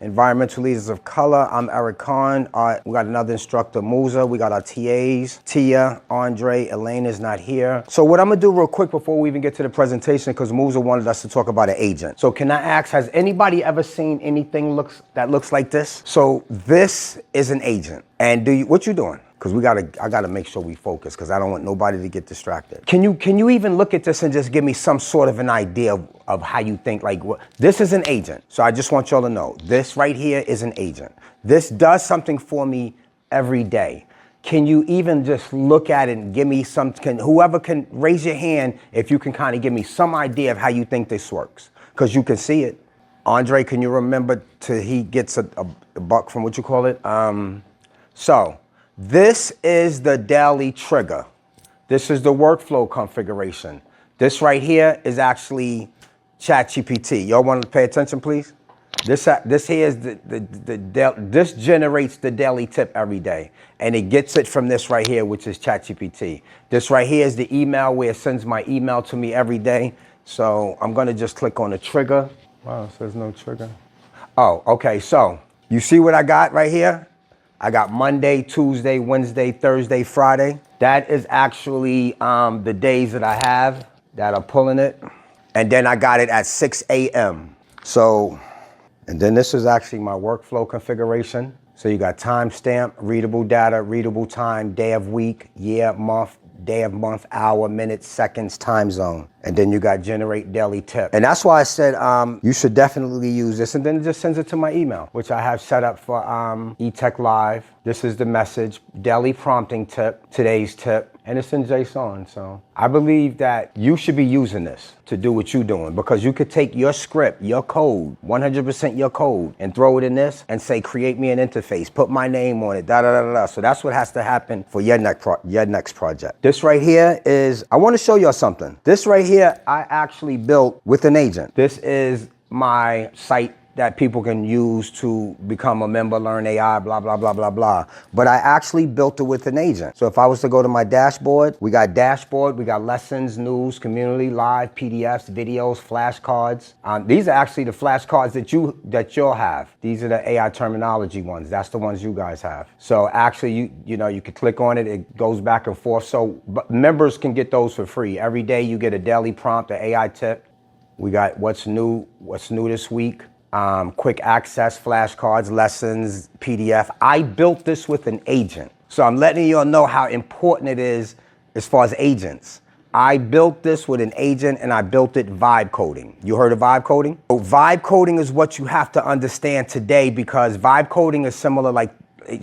Environmental Leaders of Color. I'm Erik. We got another instructor, Musa. We got our TAs, Tia, Andre, Elena's not here. So what I'm gonna do real quick before we even get to the presentation, because Musa wanted us to talk about an agent. So can I ask, has anybody ever seen anything that looks like this? So this is an agent. And what you doing? Because I gotta make sure we focus, because I don't want nobody to get distracted. Can you even look at this and just give me some sort of an idea of how you think, like, what? This is an agent. So I just want y'all to know, this right here is an agent. This does something for me every day. Can you even just look at it and give me whoever can raise your hand if you can kind of give me some idea of how you think this works? Because you can see it. Andre, can you remember till he gets a buck from what you call it? So this is the daily trigger. This is the workflow configuration. This right here is actually ChatGPT. Y'all want to pay attention, please? This here is this generates the daily tip every day, and it gets it from this right here, which is ChatGPT. This right here is the email where it sends my email to me every day. So I'm gonna just click on the trigger. Wow, it says no trigger. Oh, okay. So you see what I got right here? I got Monday, Tuesday, Wednesday, Thursday, Friday. That is actually the days that I have that are pulling it. And then I got it at 6 a.m. So, and then this is actually my workflow configuration. So you got timestamp, readable data, readable time, day of week, year, month, day of month, hour, minutes, seconds, time zone. And then you got generate daily tip. And that's why I said you should definitely use this. And then it just sends it to my email, which I have set up for eTech Live. This is the message, daily prompting tip, today's tip, and it's in JSON. So I believe that you should be using this to do what you're doing, because you could take your script, your code, 100% your code, and throw it in this and say, create me an interface, put my name on it, da da da da da. So that's what has to happen for your next project. This right here is, I want to show y'all something. This right here, I actually built with an agent. This is my site that people can use to become a member, learn AI, blah, blah, blah, blah, blah. But I actually built it with an agent. So if I was to go to my dashboard, we got lessons, news, community, live, PDFs, videos, flashcards. These are actually the flashcards that you'll have. These are the AI terminology ones. That's the ones you guys have. So actually, you could click on it. It goes back and forth. So members can get those for free. Every day you get a daily prompt, an AI tip. We got what's new this week. Quick access, flashcards, lessons, PDF. I built this with an agent. So I'm letting you all know how important it is as far as agents. I built this with an agent, and I built it vibe coding. You heard of vibe coding? So vibe coding is what you have to understand today, because vibe coding is similar, like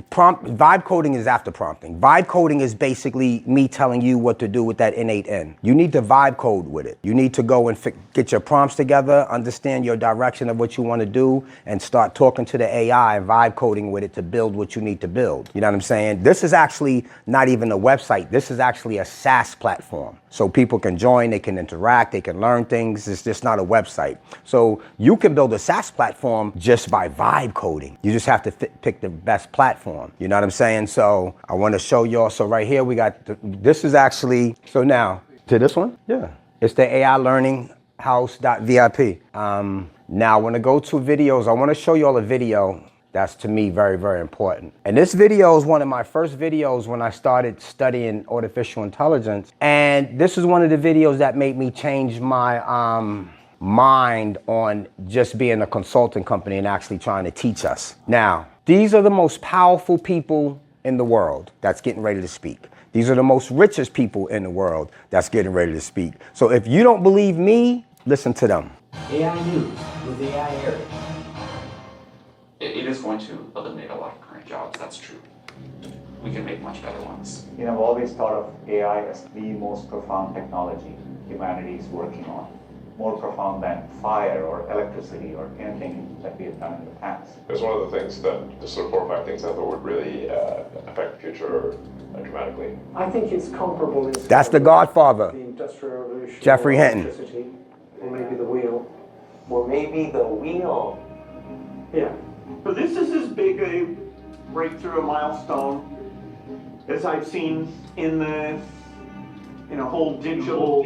vibe coding is after prompting. Vibe coding is basically me telling you what to do with that innate N. You need to vibe code with it. You need to go and get your prompts together, understand your direction of what you want to do, and start talking to the AI and vibe coding with it to build what you need to build. You know what I'm saying? This is actually not even a website. This is actually a SaaS platform. So people can join, they can interact, they can learn things. It's just not a website. So you can build a SaaS platform just by vibe coding. You just have to pick the best platform. You know what I'm saying? So I want to show y'all. So right here we got, this is actually, so now to this one? Yeah. It's the AI Learning House.vip. Now when I go to videos, I want to show y'all a video that's to me very, very important. And this video is one of my first videos when I started studying artificial intelligence. And this is one of the videos that made me change my mind on just being a consulting company and actually trying to teach us. Now, these are the most powerful people in the world that's getting ready to speak. These are the most richest people in the world that's getting ready to speak. So if you don't believe me, listen to them. AI News with AI Erik. It is going to eliminate a lot of current jobs, that's true. We can make much better ones. I've always thought of AI as the most profound technology humanity is working on. More profound than fire or electricity or anything that we have done in the past. It's one of the things that, the sort of 4 or 5 things that would really affect the future dramatically. I think it's comparable. That's the Godfather. The Industrial Revolution. Jeffrey Hinton. Electricity, or maybe the wheel. Or maybe the wheel. Yeah. But this is as big a breakthrough, a milestone, as I've seen in the whole digital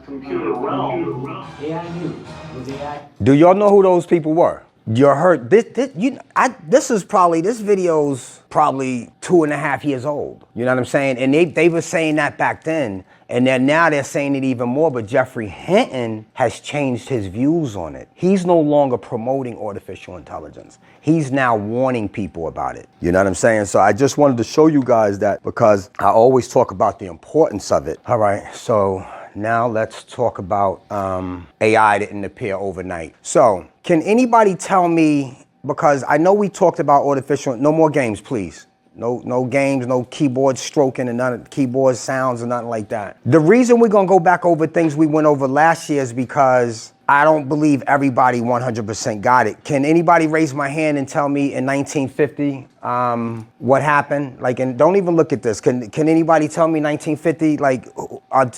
computer realm. AI News with AI. Do y'all know who those people were? You're hurt. This video's probably 2.5 years old. You know what I'm saying? And they were saying that back then, and then now they're saying it even more, but Jeffrey Hinton has changed his views on it. He's no longer promoting artificial intelligence. He's now warning people about it. You know what I'm saying? So I just wanted to show you guys that because I always talk about the importance of it. All right, so now let's talk about AI didn't appear overnight. So can anybody tell me, because I know we talked about artificial, no more games, please. No games, no keyboard stroking and none of keyboard sounds and nothing like that. The reason we're gonna go back over things we went over last year is because I don't believe everybody 100% got it. Can anybody raise my hand and tell me in 1950 what happened? Like, and don't even look at this. Can anybody tell me 1950? Like,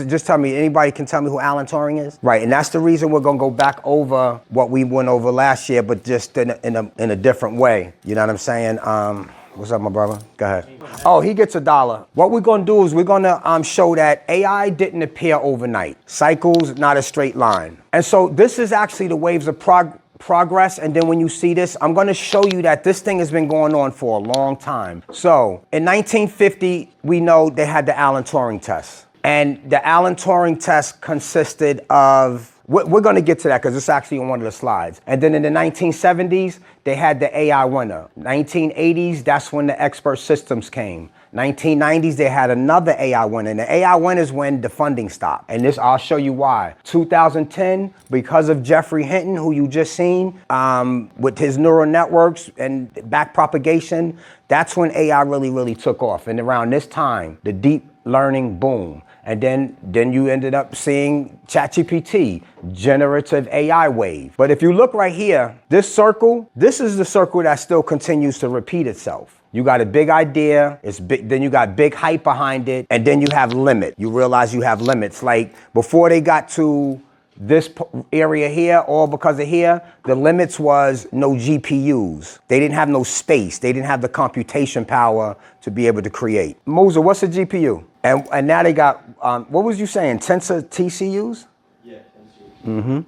just tell me. Anybody can tell me who Alan Turing is? Right, and that's the reason we're gonna go back over what we went over last year, but just in a different way. You know what I'm saying? What's up, my brother? Go ahead. Oh, he gets $1. What we're gonna do is we're gonna show that AI didn't appear overnight. Cycles, not a straight line. And so this is actually the waves of progress. And then when you see this, I'm gonna show you that this thing has been going on for a long time. So in 1950, we know they had the Alan Turing test. And the Alan Turing test consisted of, we're going to get to that because it's actually on one of the slides. And then in the 1970s, they had the AI winner. 1980s, that's when the expert systems came. 1990s, they had another AI winner. And the AI winner is when the funding stopped. And this, I'll show you why. 2010, because of Jeffrey Hinton, who you just seen, with his neural networks and back propagation, that's when AI really took off. And around this time, the deep learning boom. And then you ended up seeing ChatGPT, generative AI wave. But if you look right here, this circle, this is the circle that still continues to repeat itself. You got a big idea, it's big, then you got big hype behind it, and then you have limit. You realize you have limits. Like before they got to this area here, all because of here, the limits was no GPUs. They didn't have no space. They didn't have the computation power to be able to create. Moza, what's a GPU? And now they got, what was you saying, tensor TCUs? Yeah, tensor. Mm-hmm.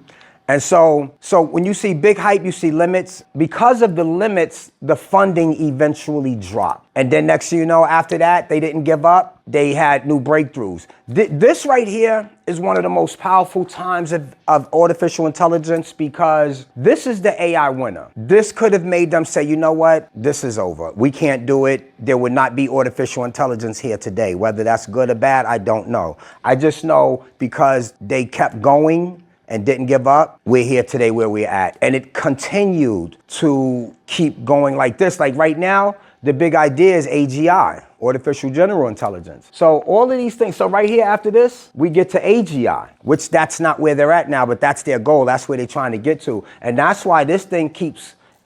And so when you see big hype, you see limits. Because of the limits, the funding eventually dropped. And then next thing you know, after that, they didn't give up. They had new breakthroughs. This right here is one of the most powerful times of artificial intelligence because this is the AI winner. This could have made them say, you know what, this is over. We can't do it. There would not be artificial intelligence here today. Whether that's good or bad, I don't know. I just know because they kept going and didn't give up, we're here today where we're at. And it continued to keep going like this. Like right now, the big idea is AGI, artificial general intelligence. So all of these things, so right here after this, we get to AGI, which that's not where they're at now, but that's their goal. That's where they're trying to get to. And that's why this thing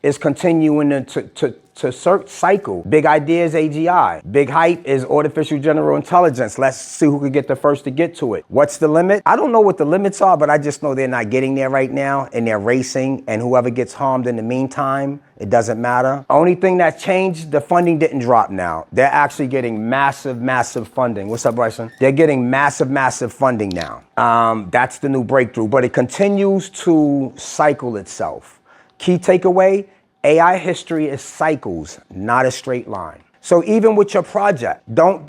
is continuing to cycle. Big idea is AGI. Big hype is artificial general intelligence. Let's see who could get the first to get to it. What's the limit? I don't know what the limits are, but I just know they're not getting there right now and they're racing, and whoever gets harmed in the meantime, it doesn't matter. Only thing that changed, the funding didn't drop now. They're actually getting massive funding. What's up, Bryson? They're getting massive funding now. That's the new breakthrough, but it continues to cycle itself. Key takeaway, AI history is cycles, not a straight line. So even with your project, don't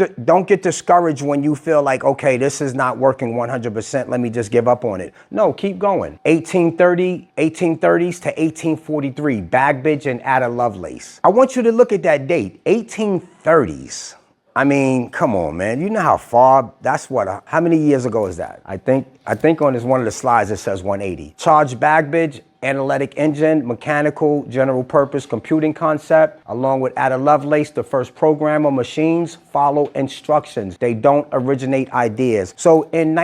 get discouraged when you feel like, okay, this is not working 100%, let me just give up on it. No, keep going. 1830s to 1843, Babbage and Ada Lovelace. I want you to look at that date, 1830s. I mean, come on, man. You know how far, that's what, how many years ago is that? I think on one of the slides it says 180. Charles Babbage, analytic engine, mechanical, general purpose computing concept, along with Ada Lovelace, the first programmer. Machines follow instructions. They don't originate ideas. So in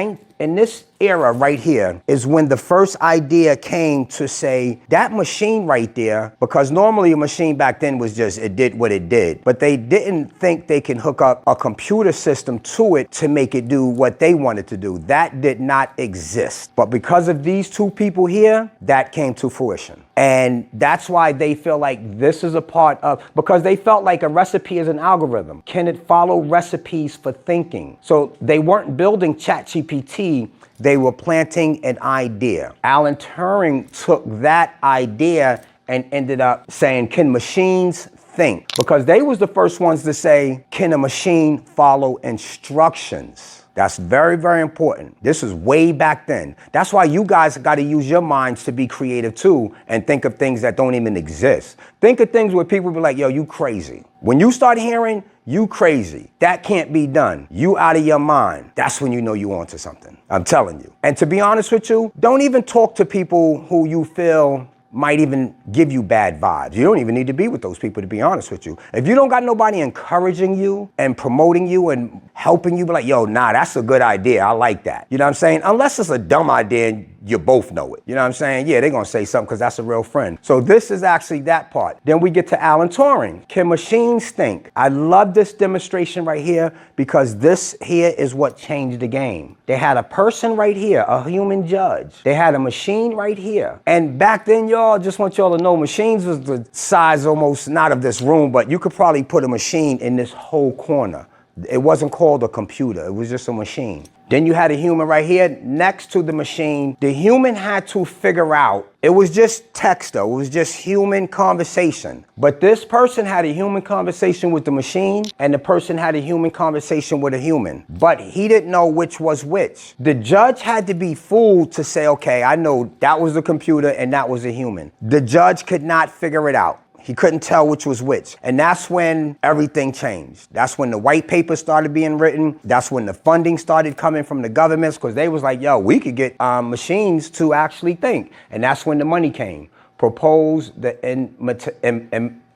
this era right here is when the first idea came to say that machine right there, because normally a machine back then was just, it did what it did, but they didn't think they can hook up a computer system to it to make it do what they wanted to do. That did not exist. But because of these two people here, that came to fruition. And that's why they feel like this is a part of, because they felt like a recipe is an algorithm. Can it follow recipes for thinking? So they weren't building ChatGPT, they were planting an idea. Alan Turing took that idea and ended up saying, can machines think? Because they was the first ones to say, can a machine follow instructions? That's very, very important. This is way back then. That's why you guys got to use your minds to be creative too and think of things that don't even exist. Think of things where people be like, yo, you crazy. When you start hearing, you crazy, that can't be done, you out of your mind, that's when you know you onto something. I'm telling you. And to be honest with you, don't even talk to people who you feel might even give you bad vibes. You don't even need to be with those people, to be honest with you. If you don't got nobody encouraging you and promoting you and helping you, be like, yo, nah, that's a good idea. I like that. You know what I'm saying? Unless it's a dumb idea and you both know it. You know what I'm saying? Yeah, they're going to say something because that's a real friend. So this is actually that part. Then we get to Alan Turing. Can machines think? I love this demonstration right here because this here is what changed the game. They had a person right here, a human judge. They had a machine right here. And back then, y'all, just want y'all to know, machines was the size almost not of this room, but you could probably put a machine in this whole corner. It wasn't called a computer. It was just a machine. Then you had a human right here next to the machine. The human had to figure out, it was just text though, it was just human conversation. But this person had a human conversation with the machine and the person had a human conversation with a human. But he didn't know which was which. The judge had to be fooled to say, okay, I know that was the computer and that was a human. The judge could not figure it out. He couldn't tell which was which. And that's when everything changed. That's when the white paper started being written. That's when the funding started coming from the governments because they was like, yo, we could get machines to actually think. And that's when the money came. Propose the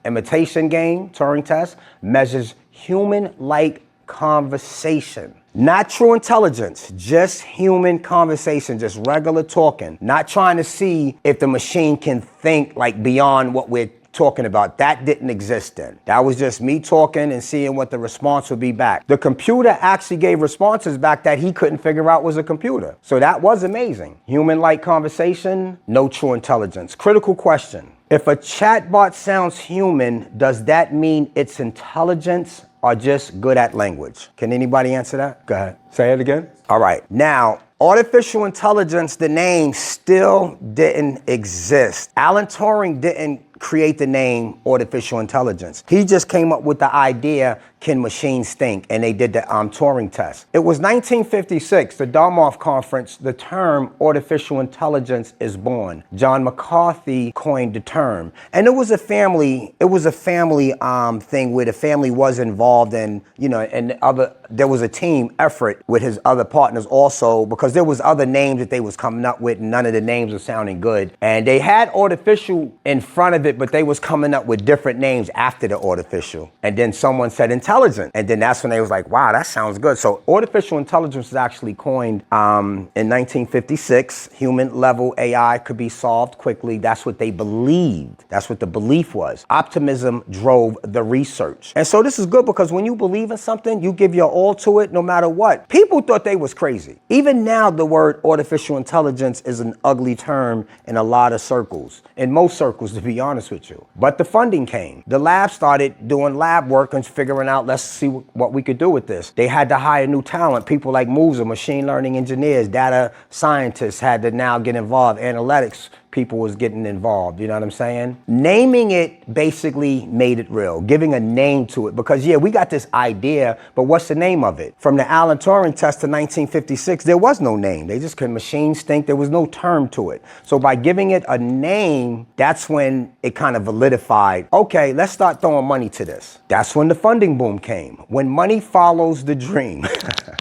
imitation game, Turing test, measures human-like conversation. Not true intelligence, just human conversation, just regular talking. Not trying to see if the machine can think like beyond what we're talking about. That didn't exist then. That was just me talking and seeing what the response would be back. The computer actually gave responses back that he couldn't figure out was a computer. So that was amazing. Human-like conversation, no true intelligence. Critical question. If a chatbot sounds human, does that mean it's intelligence or just good at language? Can anybody answer that? Go ahead. Say it again. All right. Now, artificial intelligence, the name still didn't exist. Alan Turing didn't create the name artificial intelligence. He just came up with the idea, can machines think? And they did the Turing test. It was 1956, the Dartmouth Conference, the term artificial intelligence is born. John McCarthy coined the term. And it was a family thing where the family was involved in, there was a team effort with his other partners also, because there was other names that they was coming up with and none of the names were sounding good. And they had artificial in front of it, but they was coming up with different names after the artificial. And then someone said intelligent. And then that's when they was like, wow, that sounds good. So artificial intelligence was actually coined in 1956. Human level AI could be solved quickly. That's what they believed. That's what the belief was. Optimism drove the research. And so this is good because when you believe in something, you give your all to it no matter what. People thought they was crazy. Even now, the word artificial intelligence is an ugly term in a lot of circles. In most circles, to be honest with you. But the funding came. The lab started doing lab work and figuring out, let's see what we could do with this. They had to hire new talent. People like Musa, machine learning engineers, data scientists had to now get involved. Analytics people was getting involved, you know what I'm saying? Naming it basically made it real, giving a name to it. Because yeah, we got this idea, but what's the name of it? From the Alan Turing test to 1956, there was no name. They just could machines think, there was no term to it. So by giving it a name, that's when it kind of validified, okay, let's start throwing money to this. That's when the funding boom came. When money follows the dream.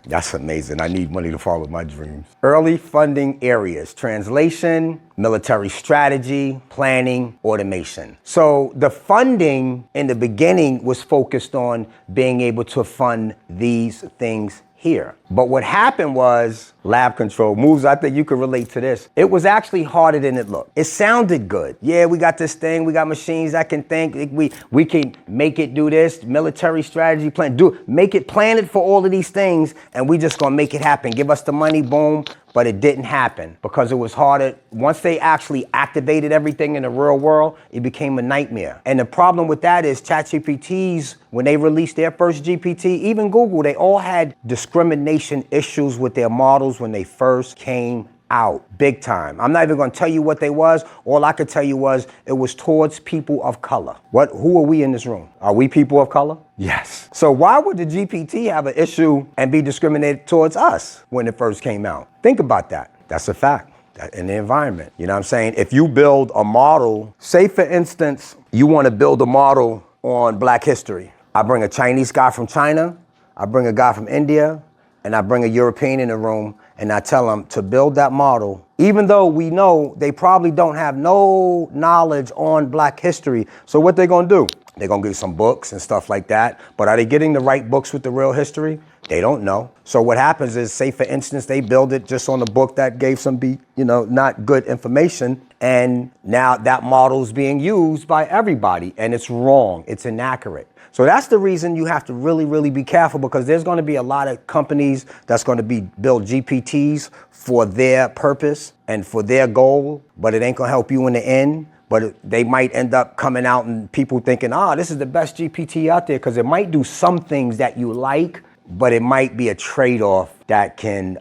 That's amazing. I need money to follow my dreams. Early funding areas, translation, military strategy, planning, automation. So the funding in the beginning was focused on being able to fund these things here. But what happened was lab control moves. I think you could relate to this. It was actually harder than it looked. It sounded good. Yeah, we got this thing. We got machines that can think. We can make it do this. Military strategy plan. Make it plan it for all of these things, and we just gonna make it happen. Give us the money. Boom. But it didn't happen because it was harder. Once they actually activated everything in the real world, it became a nightmare. And the problem with that is ChatGPTs, when they released their first GPT, even Google, they all had discrimination issues with their models when they first came out big time. I'm not even gonna tell you what they was. All I could tell you was it was towards people of color. Who are we in this room? Are we people of color? Yes. So why would the GPT have an issue and be discriminated towards us when it first came out? Think about that. That's a fact. In the environment. You know what I'm saying? If you build a model, say for instance, you want to build a model on Black history. I bring a Chinese guy from China, I bring a guy from India, and I bring a European in the room, and I tell them to build that model, even though we know they probably don't have no knowledge on Black history. So what they're gonna do? They're gonna get some books and stuff like that, but are they getting the right books with the real history? They don't know. So what happens is, say for instance, they build it just on a book that gave some not good information, and now that model's being used by everybody, and it's wrong, it's inaccurate. So that's the reason you have to really, really be careful, because there's gonna be a lot of companies that's gonna build GPTs for their purpose and for their goal, but it ain't gonna help you in the end. But they might end up coming out and people thinking, this is the best GPT out there, because it might do some things that you like, but it might be a trade-off that can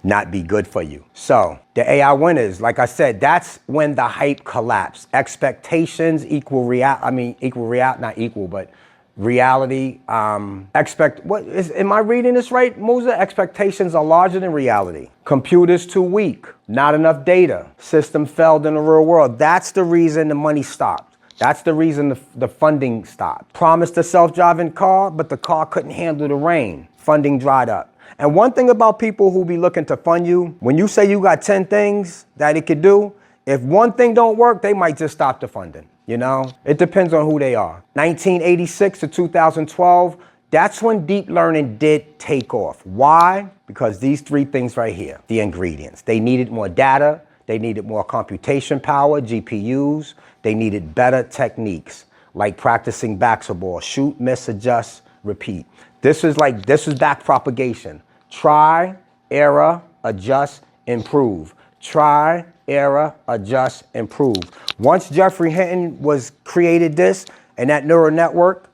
not be good for you. So the AI winners, like I said, that's when the hype collapsed. Expectations equal reality. Am I reading this right, Musa? Expectations are larger than reality. Computers too weak, not enough data. System failed in the real world. That's the reason the money stopped. That's the reason the funding stopped. Promised a self-driving car, but the car couldn't handle the rain. Funding dried up. And one thing about people who be looking to fund you, when you say you got 10 things that it could do, if one thing don't work, they might just stop the funding. It depends on who they are. 1986 to 2012, that's when deep learning did take off. Why? Because these three things right here, the ingredients. They needed more data. They needed more computation power, GPUs. They needed better techniques, like practicing basketball, shoot, miss, adjust, repeat. This is back propagation. Try, error, adjust, improve. Try, error, adjust, improve. Once Jeffrey Hinton created this, and that neural network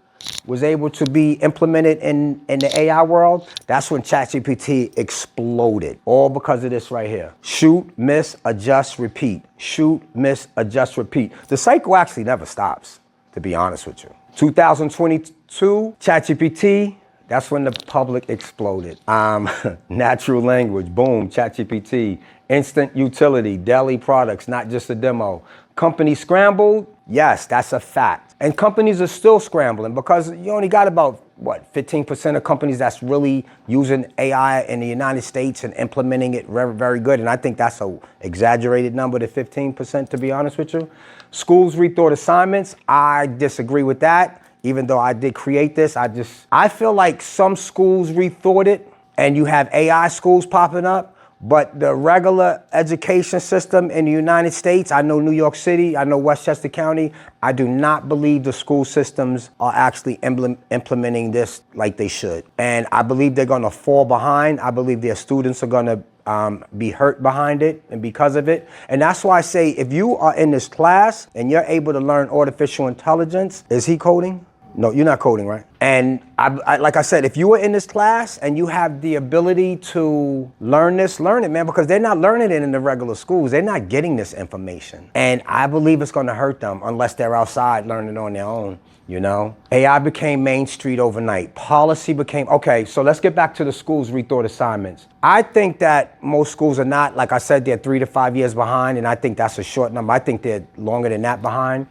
was able to be implemented in the AI world, that's when ChatGPT exploded. All because of this right here. Shoot, miss, adjust, repeat. Shoot, miss, adjust, repeat. The cycle actually never stops, to be honest with you. 2022, ChatGPT, that's when the public exploded. Natural language, boom, ChatGPT. Instant utility, daily products, not just a demo. Companies scrambled? Yes, that's a fact. And companies are still scrambling, because you only got about, 15% of companies that's really using AI in the United States and implementing it very, very good. And I think that's an exaggerated number, to 15%, to be honest with you. Schools rethought assignments. I disagree with that. Even though I did create this, I feel like some schools rethought it, and you have AI schools popping up. But the regular education system in the United States, I know New York City, I know Westchester County, I do not believe the school systems are actually implementing this like they should. And I believe they're gonna fall behind. I believe their students are gonna be hurt behind it and because of it. And that's why I say, if you are in this class and you're able to learn artificial intelligence, is he coding? No, you're not coding, right? And I like I said, if you are in this class and you have the ability to learn this, learn it, man, because they're not learning it in the regular schools. They're not getting this information. And I believe it's gonna hurt them unless they're outside learning on their own. AI became Main Street overnight. Policy became, okay, so let's get back to the schools rethought assignments. I think that most schools are not, like I said, they're 3 to 5 years behind, and I think that's a short number. I think they're longer than that behind.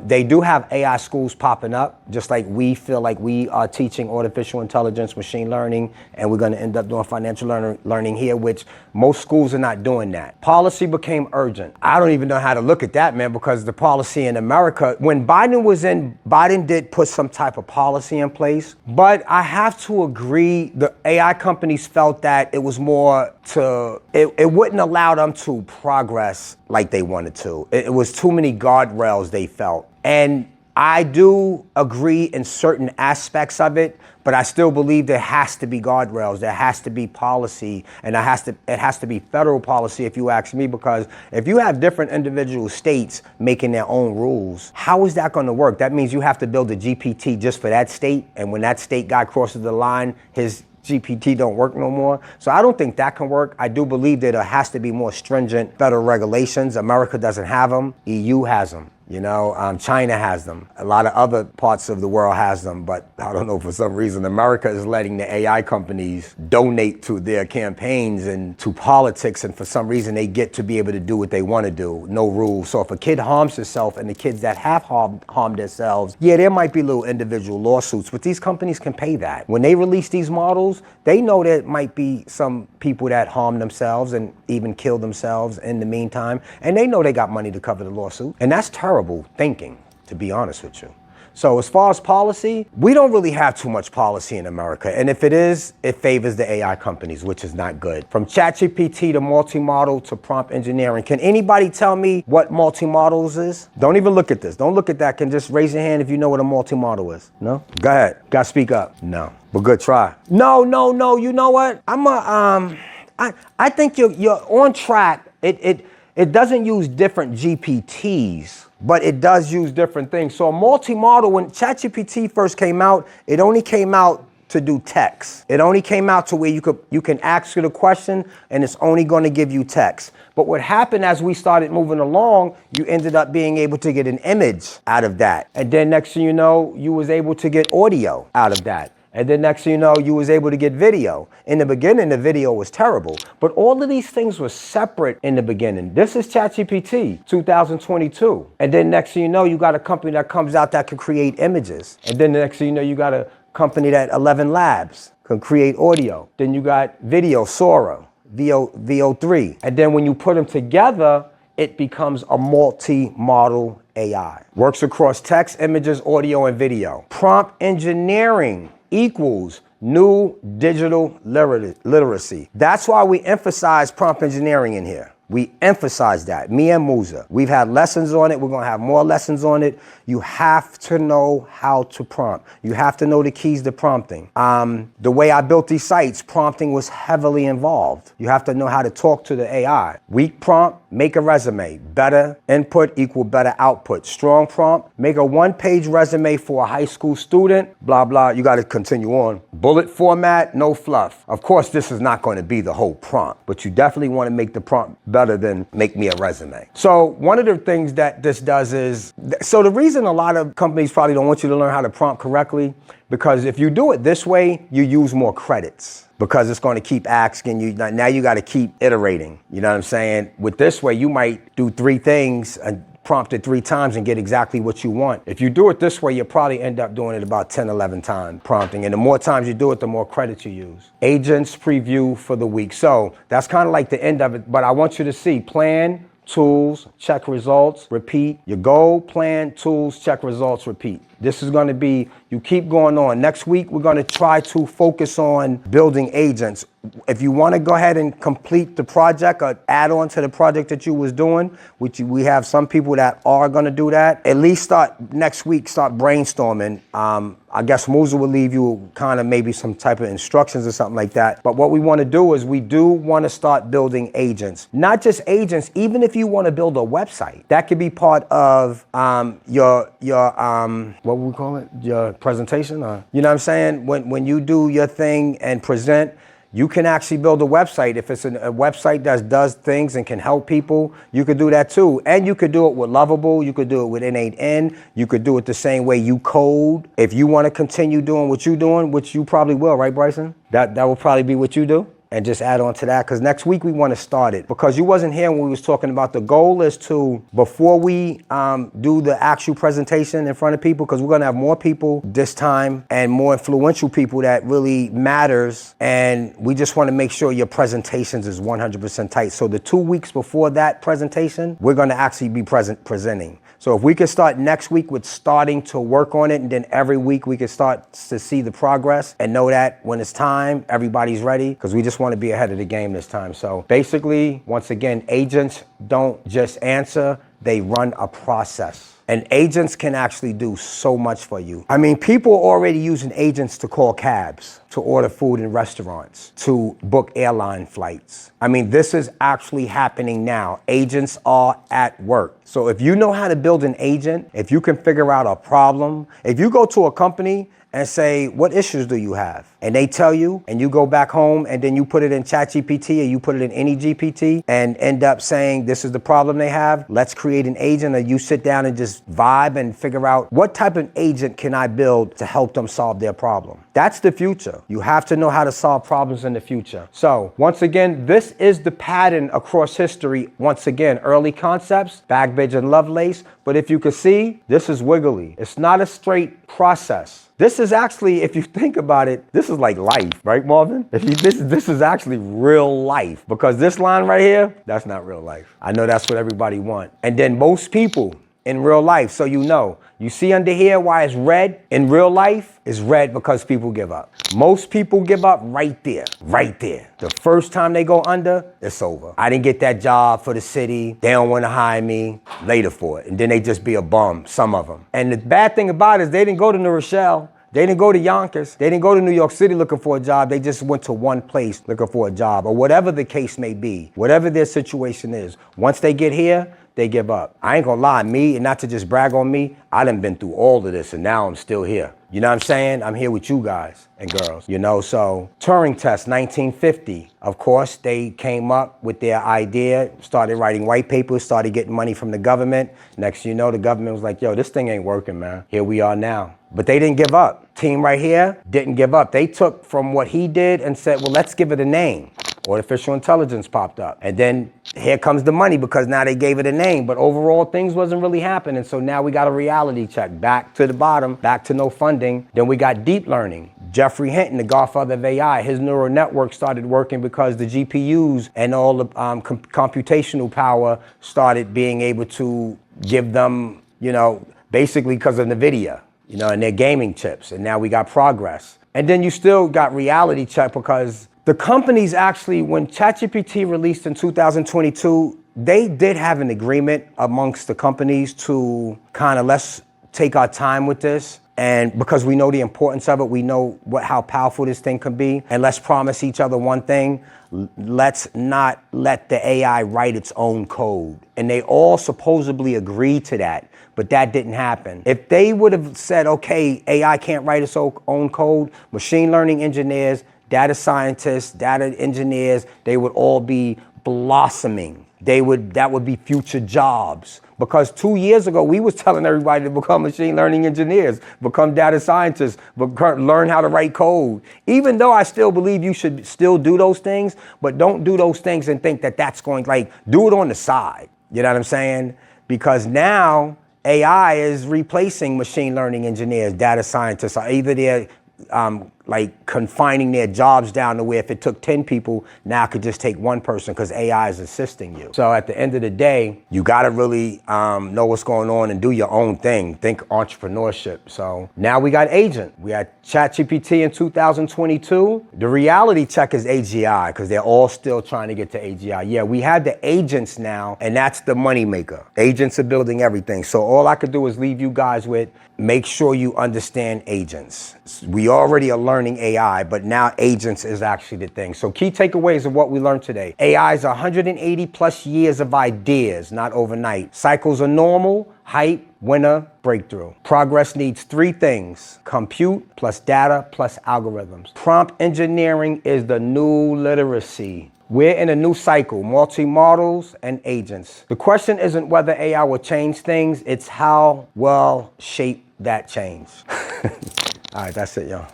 They do have AI schools popping up, just like we feel like we are teaching artificial intelligence, machine learning, and we're gonna end up doing financial learning here, which most schools are not doing that. Policy became urgent. I don't even know how to look at that, man, because the policy in America, when Biden was in, Biden did put some type of policy in place, but I have to agree, the AI companies felt that it was more to, it wouldn't allow them to progress like they wanted to. It was too many guardrails, they felt. And I do agree in certain aspects of it, but I still believe there has to be guardrails, there has to be policy, and it has to be federal policy, if you ask me, because if you have different individual states making their own rules, how is that gonna work? That means you have to build a GPT just for that state, and when that state guy crosses the line, his GPT don't work no more. So I don't think that can work. I do believe that there has to be more stringent federal regulations. America doesn't have them. EU has them. You know, China has them. A lot of other parts of the world has them, but I don't know, for some reason, America is letting the AI companies donate to their campaigns and to politics, and for some reason they get to be able to do what they want to do, no rules. So if a kid harms himself, and the kids that have harmed themselves, yeah, there might be little individual lawsuits, but these companies can pay that. When they release these models, they know there might be some people that harm themselves and even kill themselves in the meantime, and they know they got money to cover the lawsuit, and that's terrible thinking, to be honest with you. So as far as policy, we don't really have too much policy in America. And if it is, it favors the AI companies, which is not good. From ChatGPT to multi-model to prompt engineering. Can anybody tell me what multi-models is? Don't even look at this. Don't look at that. Can just raise your hand if you know what a multi-model is. No? Go ahead. Gotta speak up. No. But good try. No. You know what? I think you're on track. It doesn't use different GPTs, but it does use different things. So a multi-model, when ChatGPT first came out, it only came out to do text. It only came out to where you can ask it a question and it's only going to give you text. But what happened as we started moving along, you ended up being able to get an image out of that. And then next thing you know, you was able to get audio out of that. And then next thing you know, you was able to get video. In the beginning, the video was terrible. But all of these things were separate in the beginning. This is ChatGPT 2022. And then next thing you know, you got a company that comes out that can create images. And then the next thing you know, you got a company that 11 Labs can create audio. Then you got video, Sora, VO3. And then when you put them together, it becomes a multi-model AI. Works across text, images, audio, and video. Prompt engineering equals new digital literacy. That's why we emphasize prompt engineering in here. We emphasize that, me and Musa. We've had lessons on it. We're going to have more lessons on it. You have to know how to prompt. You have to know the keys to prompting. The way I built these sites, prompting was heavily involved. You have to know how to talk to the AI. Weak prompt, make a resume. Better input equal better output. Strong prompt, make a one-page resume for a high school student. Blah, blah. You got to continue on. Bullet format, no fluff. Of course, this is not going to be the whole prompt, but you definitely want to make the prompt better than make me a resume. So one of the things that this does is, so the reason a lot of companies probably don't want you to learn how to prompt correctly, because if you do it this way, you use more credits. Because it's going to keep asking you, now you got to keep iterating. You know what I'm saying? With this way, you might do 3 things and prompt it 3 times and get exactly what you want. If you do it this way, you'll probably end up doing it about 10, 11 times prompting. And the more times you do it, the more credits you use. Agents preview for the week. So that's kind of like the end of it. But I want you to see plan, tools, check results, repeat. Your goal, plan, tools, check results, repeat. This is going to be, you keep going on. Next week, we're going to try to focus on building agents. If you want to go ahead and complete the project or add on to the project that you was doing, which we have some people that are going to do that, at least start next week, start brainstorming. I guess Musa will leave you kind of maybe some type of instructions or something like that. But what we want to do is we do want to start building agents. Not just agents, even if you want to build a website. That could be part of your what would we call it? Your presentation? Or, you know what I'm saying? When you do your thing and present, you can actually build a website. If it's a website that does things and can help people, you could do that too. And you could do it with Lovable. You could do it with N8N. You could do it the same way you code. If you want to continue doing what you're doing, which you probably will, right, Bryson? That will probably be what you do. And just add on to that, because next week we want to start it. Because you wasn't here when we was talking about, the goal is to, before we do the actual presentation in front of people, because we're going to have more people this time and more influential people that really matters. And we just want to make sure your presentations is 100% tight. So the 2 weeks before that presentation, we're going to actually be presenting. So if we could start next week with starting to work on it, and then every week we could start to see the progress and know that when it's time, everybody's ready, because we just want to be ahead of the game this time. So basically, once again, agents don't just answer, they run a process. And agents can actually do so much for you. I mean, people are already using agents to call cabs, to order food in restaurants, to book airline flights. I mean, this is actually happening now. Agents are at work. So if you know how to build an agent, if you can figure out a problem, if you go to a company and say, what issues do you have? And they tell you, and you go back home and then you put it in ChatGPT or you put it in any GPT and end up saying, this is the problem they have. Let's create an agent, or you sit down and just vibe and figure out what type of agent can I build to help them solve their problem. That's the future. You have to know how to solve problems in the future. So once again, this is the pattern across history. Once again, early concepts, Bagbage and Lovelace. But if you can see, this is wiggly. It's not a straight process. This is actually, if you think about it, this is like life, right, Marvin? This is actually real life, because this line right here, that's not real life. I know that's what everybody wants. And then most people in real life, so you see under here why it's red in real life? It's red because people give up. Most people give up right there, right there. The first time they go under, it's over. I didn't get that job for the city. They don't want to hire me later for it. And then they just be a bum, some of them. And the bad thing about it is they didn't go to New Rochelle. They didn't go to Yonkers. They didn't go to New York City looking for a job. They just went to one place looking for a job, or whatever the case may be, whatever their situation is. Once they get here, they give up. I ain't gonna lie, me, and not to just brag on me, I done been through all of this and now I'm still here. You know what I'm saying? I'm here with you guys and girls, so Turing test, 1950. Of course, they came up with their idea, started writing white papers, started getting money from the government. Next thing you know, the government was like, yo, this thing ain't working, man. Here we are now. But they didn't give up. Team right here didn't give up. They took from what he did and said, well, let's give it a name. Artificial intelligence popped up. And then here comes the money, because now they gave it a name, but overall things wasn't really happening. So now we got a reality check, back to the bottom, back to no funding. Then we got deep learning. Jeffrey Hinton, the godfather of AI, his neural network started working because the GPUs and all the computational power started being able to give them, basically because of NVIDIA, and their gaming chips. And now we got progress. And then you still got reality check, because the companies actually, when ChatGPT released in 2022, they did have an agreement amongst the companies to kind of, let's take our time with this. And because we know the importance of it, we know how powerful this thing can be. And let's promise each other one thing. Let's not let the AI write its own code. And they all supposedly agreed to that, but that didn't happen. If they would have said, okay, AI can't write its own code, machine learning engineers, data scientists, data engineers, they would all be blossoming. That would be future jobs. Because 2 years ago, we was telling everybody to become machine learning engineers, become data scientists, learn how to write code. Even though I still believe you should still do those things, but don't do those things and think that that's going, do it on the side. You know what I'm saying? Because now AI is replacing machine learning engineers, data scientists, or either they're confining their jobs down to where if it took 10 people, now it could just take one person because AI is assisting you. So at the end of the day, you gotta really know what's going on and do your own thing. Think entrepreneurship. So now we got agent. We had ChatGPT in 2022. The reality check is AGI, because they're all still trying to get to AGI. Yeah, we have the agents now, and that's the money maker. Agents are building everything. So all I could do is leave you guys with, make sure you understand agents. We already are learning AI, but now agents is actually the thing. So key takeaways of what we learned today. AI is 180 plus years of ideas, not overnight. Cycles are normal, hype, winner, breakthrough. Progress needs three things: compute plus data plus algorithms. Prompt engineering is the new literacy. We're in a new cycle, multi-models and agents. The question isn't whether AI will change things, it's how well shaped that change. All right, that's it, y'all.